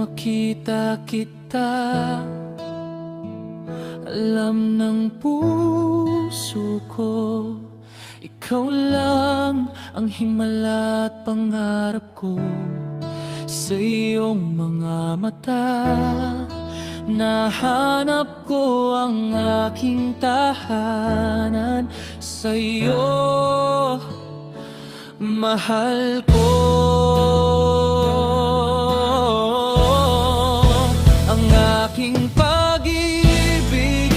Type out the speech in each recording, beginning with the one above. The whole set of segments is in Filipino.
makita kita, alam ng puso ko, ikaw lang ang himala at pangarap ko. Sa iyong mga mata, nahanap ko ang aking tahanan. Sa iyo, mahal ko. Ang aking pag-ibig,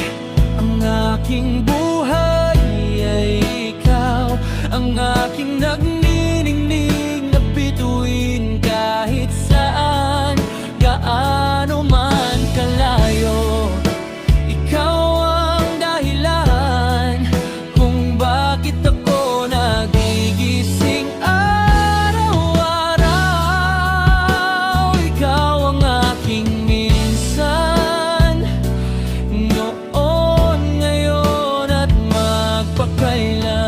ang aking buhay ay ikaw. Ang aking nagniningning na bituin kahit saan, gaano man kalayo. Ikaw ang dahilan kung bakit ako nagigising araw-araw. Ikaw ang aking minsan, noon, ngayon at magpakailanman.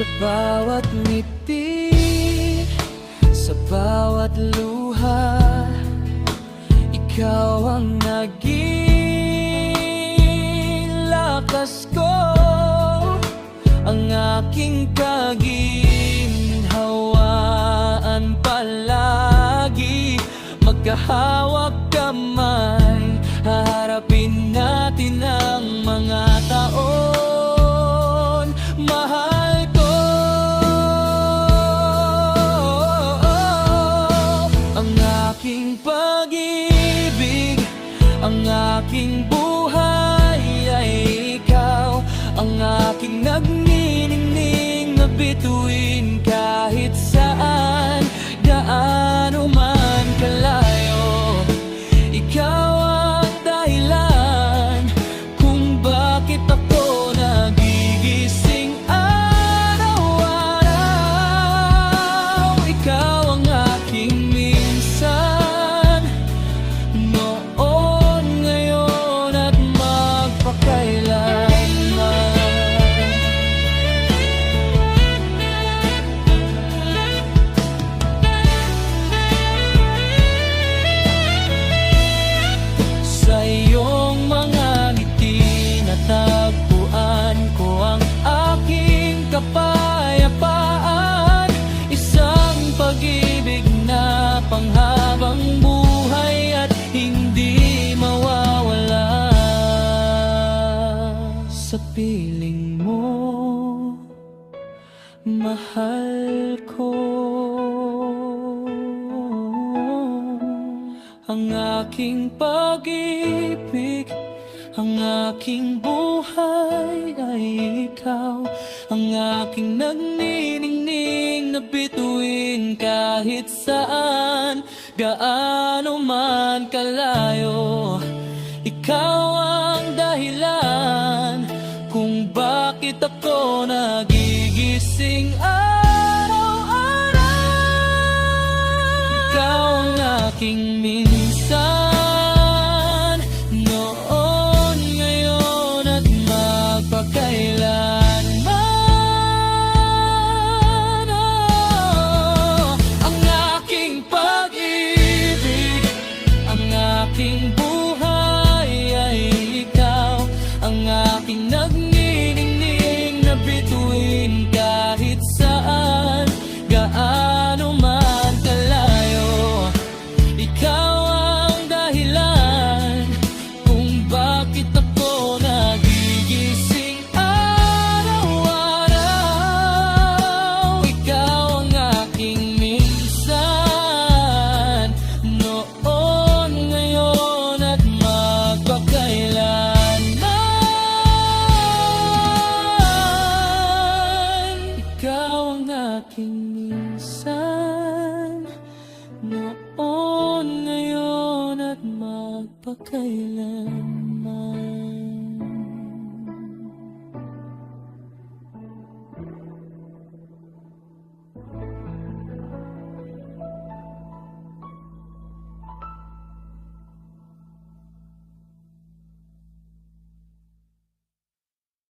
Sa bawat ngiti, sa bawat luha, ikaw ang naging lakas ko. Ang aking kaginhawaan palagi, magkahawak kamay, haharapin natin ang mga taon. Mahal ko ang aking pag-ibig, ang aking buhay ay ikaw. Ang aking nagniningning na bituin kahit saan, gaano man kalayo. Ikaw ang dahilan kung bakit ako nagigising araw-araw. Ikaw ang aking minsan, noon, ngayon at magpakailanman. Sa iyong mga ngiti, natagpuan ko ang aking kapayapaan. Isang pag-ibig na panghabang buhay at hindi mawawala. Sa piling mo, mahal ko. Ang aking pag-ibig, ang aking buhay ay ikaw. Ang aking nagniningning na bituin kahit saan, gaano man kalayo. Ikaw ang dahilan kung bakit ako nagigising araw-araw. Ikaw ang aking minsan,